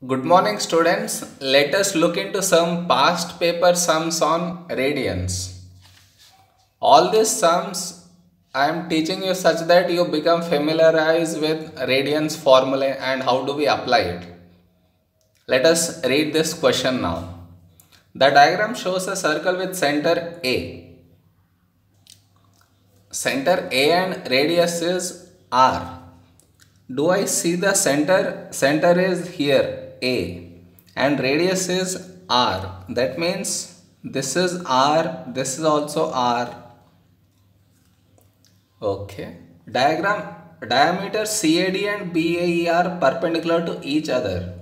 Good morning, students. Let us look into some past paper sums on radians. All these sums I am teaching you such that you become familiarized with radians formula and how do we apply it. Let us read this question now. The diagram shows a circle with center A. Center A and radius is R. Do I see the center? Center is here A and radius is R. That means this is R, this is also R. Okay. Diameter CAD and BAE are perpendicular to each other.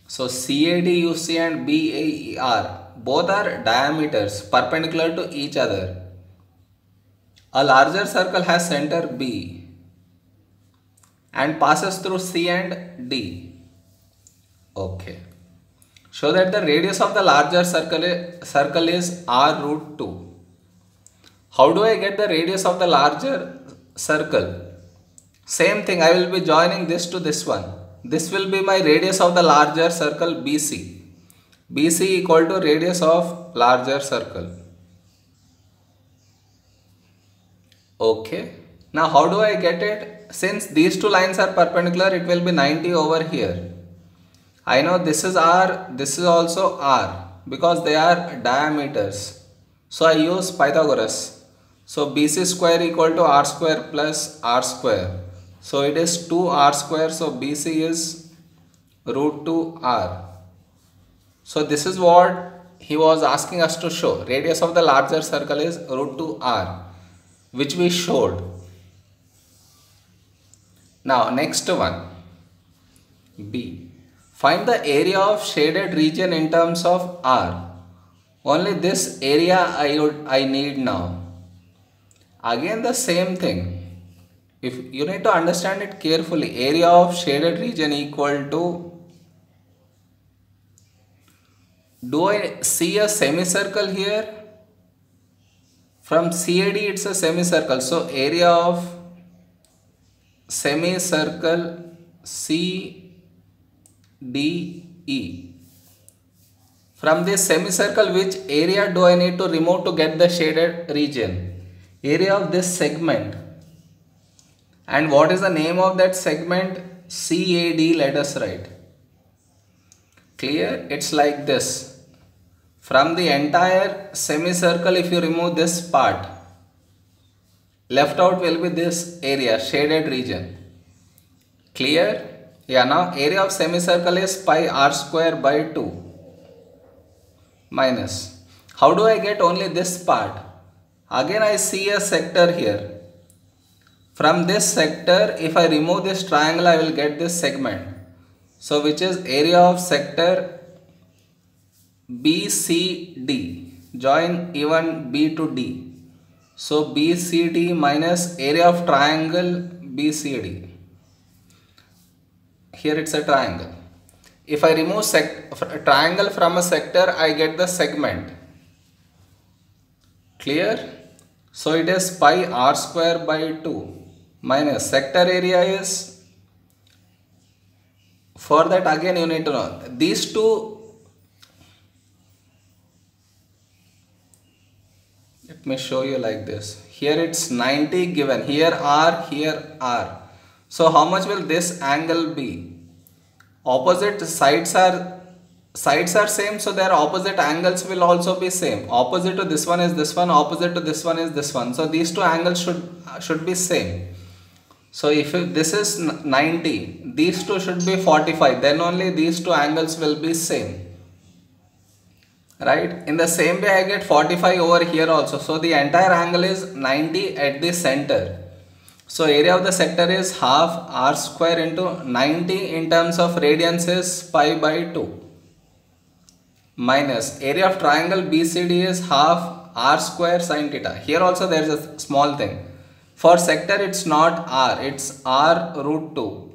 So CAD, UC and BAE are both are diameters perpendicular to each other. A larger circle has center B and passes through C and D. Okay. Show that the radius of the larger circle is R root 2. How do I get the radius of the larger circle? Same thing, I will be joining this to this one. This will be my radius of the larger circle BC. BC equal to radius of larger circle. Okay. Now how do I get it? Since these two lines are perpendicular, it will be 90 over here. I know this is R, this is also R because they are diameters. So I use Pythagoras. So BC square equal to R square plus R square. So it is 2R square. So BC is root 2R. So this is what he was asking us to show. Radius of the larger circle is root 2R, which we showed. Now next one, B. Find the area of shaded region in terms of R. Only this area I need now. Again the same thing. If you need to understand it carefully, area of shaded region equal to, do I see a semicircle here? From CAD it's a semicircle. So area of semicircle CDE. From this semicircle, which area do I need to remove to get the shaded region? Area of this segment. And what is the name of that segment? CAD, let us write. Clear? It's like this. From the entire semicircle, if you remove this part, left out will be this area, shaded region. Clear? Yeah, now area of semicircle is pi r square by 2 minus. How do I get only this part? Again I see a sector here. From this sector, if I remove this triangle, I will get this segment. So which is area of sector BCD. Join even B to D. So BCD minus area of triangle BCD. Here it's a triangle. If I remove triangle from a sector, I get the segment. Clear? So it is pi r square by 2 minus sector area is, for that again you need to know these two. Let me show you like this. Here it's 90 given. Here R, here R. So how much will this angle be? Opposite sides are same, so their opposite angles will also be same. Opposite to this one is this one, opposite to this one is this one. So these two angles should be same. So if this is 90, these two should be 45, then only these two angles will be same. Right? In the same way I get 45 over here also. So the entire angle is 90 at the center. So area of the sector is half r square into 90 in terms of radians is pi by 2 minus area of triangle BCD is half r square sin theta. Here also there is a small thing. For sector it's not r, it's r root 2.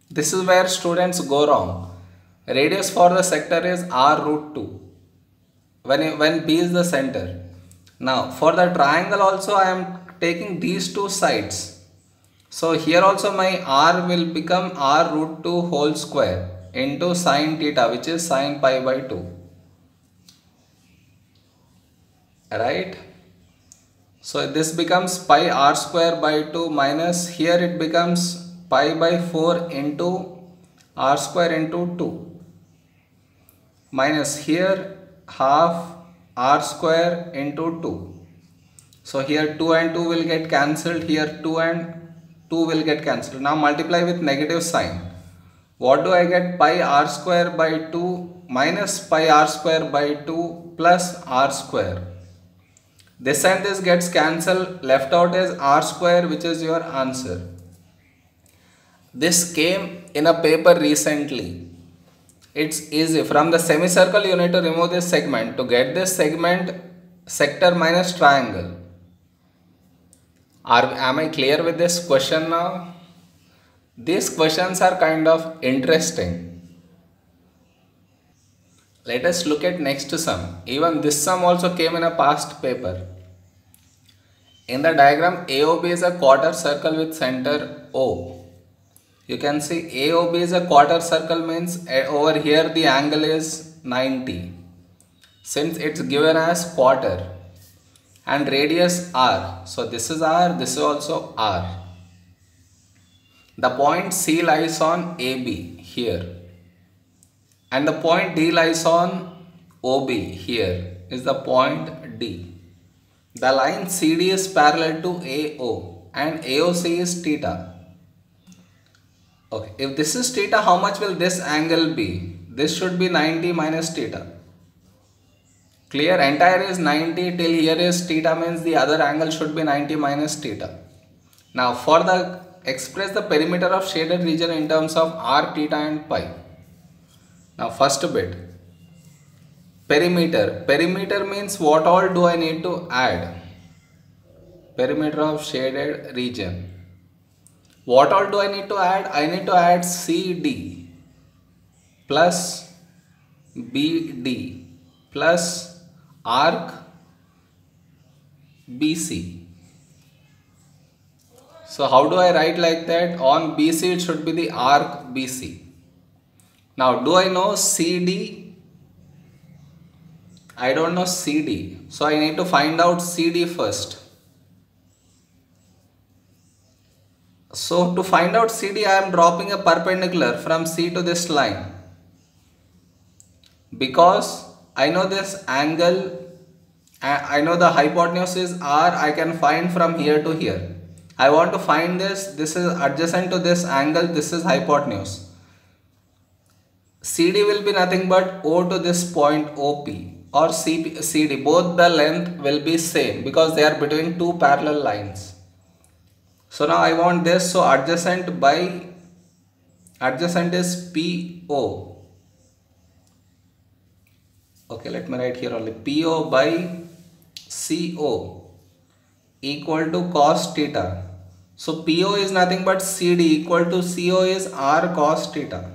This is where students go wrong. Radius for the sector is r root 2 when B is the center. Now for the triangle also I am taking these two sides. So here also my r will become r root 2 whole square. into sine theta, which is sine pi by 2. Right? So this becomes pi r square by 2 minus, here it becomes pi by 4 into r square into 2 minus here half r square into 2. So here 2 and 2 will get cancelled, here 2 and 2 will get cancelled. Now multiply with negative sign. What do I get? Pi r square by 2 minus pi r square by 2 plus r square. This and this gets cancelled, left out is r square, which is your answer. This came in a paper recently. It's easy. From the semicircle you need to remove this segment. To get this segment, sector minus triangle. Am I clear with this question now? These questions are kind of interesting. Let us look at next sum. Even this sum also came in a past paper. In the diagram, AOB is a quarter circle with center O. You can see AOB is a quarter circle means over here the angle is 90. Since it's given as quarter and radius R. So this is R, this is also R. The point C lies on AB here. And the point D lies on OB here is the point D. The line CD is parallel to AO and AOC is theta. Okay, if this is theta, how much will this angle be? This should be 90 minus theta. Clear? Entire is 90 till here is theta means the other angle should be 90 minus theta. Now for the express the perimeter of shaded region in terms of r, theta and pi. Now first bit. Perimeter. Perimeter means what all do I need to add? Perimeter of shaded region. What all do I need to add? I need to add CD plus BD plus arc BC. So how do I write like that? On BC it should be the arc BC. Now do I know CD? I don't know CD. So I need to find out CD first. So to find out CD, I am dropping a perpendicular from C to this line. Because I know this angle, I know the hypotenuse is R, I can find from here to here. I want to find this is adjacent to this angle, this is hypotenuse. CD will be nothing but O to this point OP or CD, both the length will be same because they are between two parallel lines. So now I want this, so adjacent is PO. Okay, let me write here only PO by CO equal to cos theta. So PO is nothing but CD equal to CO is R cos theta.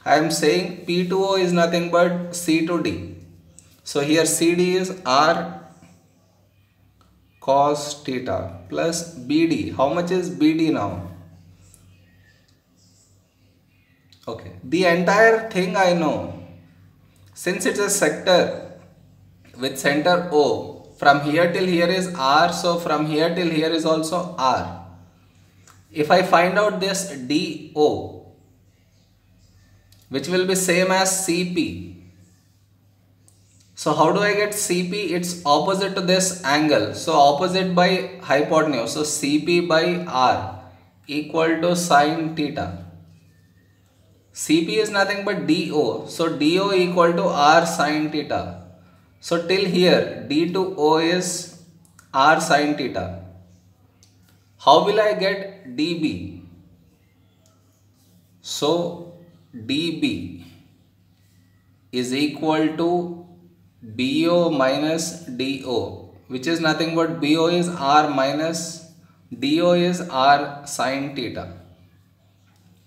I am saying P2O is nothing but C to D. So here CD is R cos theta plus BD. How much is BD now? Okay, the entire thing I know. Since it's a sector with center O, from here till here is R, so from here till here is also R. If I find out this DO, which will be same as CP. So how do I get CP? It's opposite to this angle. So opposite by hypotenuse. So CP by R equal to sine theta. CP is nothing but DO. So DO equal to R sine theta. So till here D to O is R sine theta. How will I get DB? So DB is equal to BO minus DO, which is nothing but BO is R minus DO is R sine theta.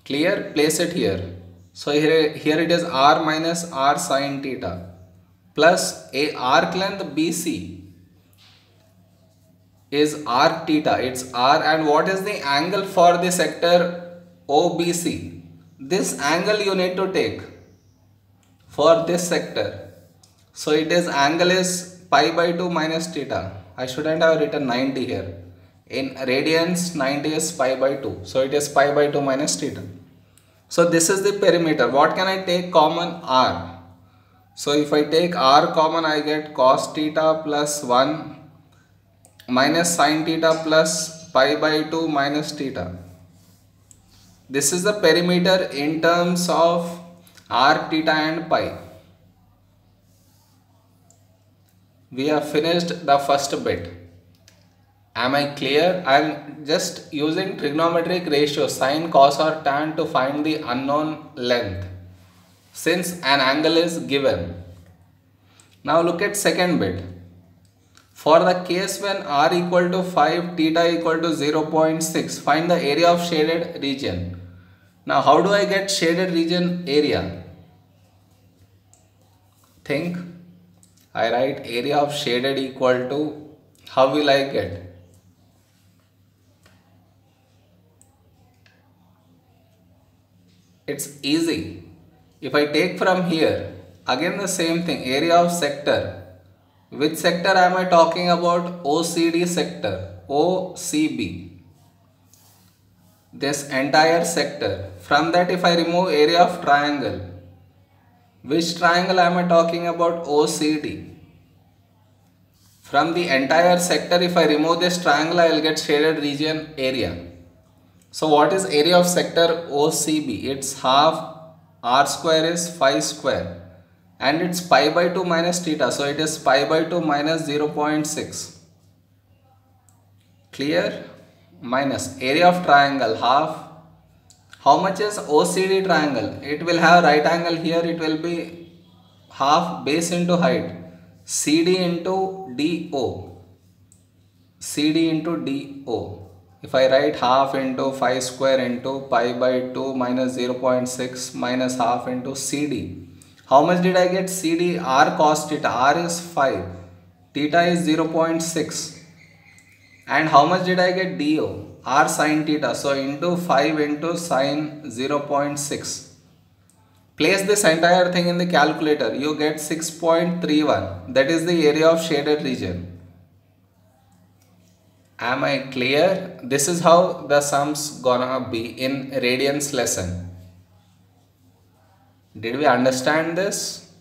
Clear? Place it here. So here it is R minus R sine theta plus a arc length BC is arc theta. It's R, and what is the angle for the sector OBC? this angle you need to take for this sector. So it is angle is pi by 2 minus theta. I shouldn't have written 90 here. In radians 90 is pi by 2. So it is pi by 2 minus theta. So this is the perimeter. What can I take common? R. So if I take R common, I get cos theta plus 1 minus sin theta plus pi by 2 minus theta. This is the perimeter in terms of r, theta and pi. We have finished the first bit. Am I clear? I am just using trigonometric ratio sine, cos or tan to find the unknown length since an angle is given. Now look at second bit. For the case when r equal to 5, theta equal to 0.6, find the area of shaded region. Now how do I get shaded region area? Think. I write area of shaded equal to, how will I get? It's easy. If I take from here, again the same thing, area of sector. Which sector am I talking about? OCD sector, OCB. This entire sector. From that if I remove area of triangle, which triangle am I talking about? OCD. From the entire sector if I remove this triangle, I will get shaded region area. So what is area of sector OCB? It's half r square is 5 square and it's pi by 2 minus theta. So it is pi by 2 minus 0.6. Clear? Minus area of triangle half. How much is OCD triangle? It will have right angle here. It will be half base into height. CD into DO. CD into DO. If I write half into 5 square into pi by 2 minus 0.6 minus half into CD. How much did I get? CD r cos theta. R is 5. Theta is 0.6. And how much did I get? DO. R sin theta. So into 5 into sin 0.6. Place this entire thing in the calculator. You get 6.31. That is the area of shaded region. Am I clear? This is how the sums gonna be in radians lesson. Did we understand this?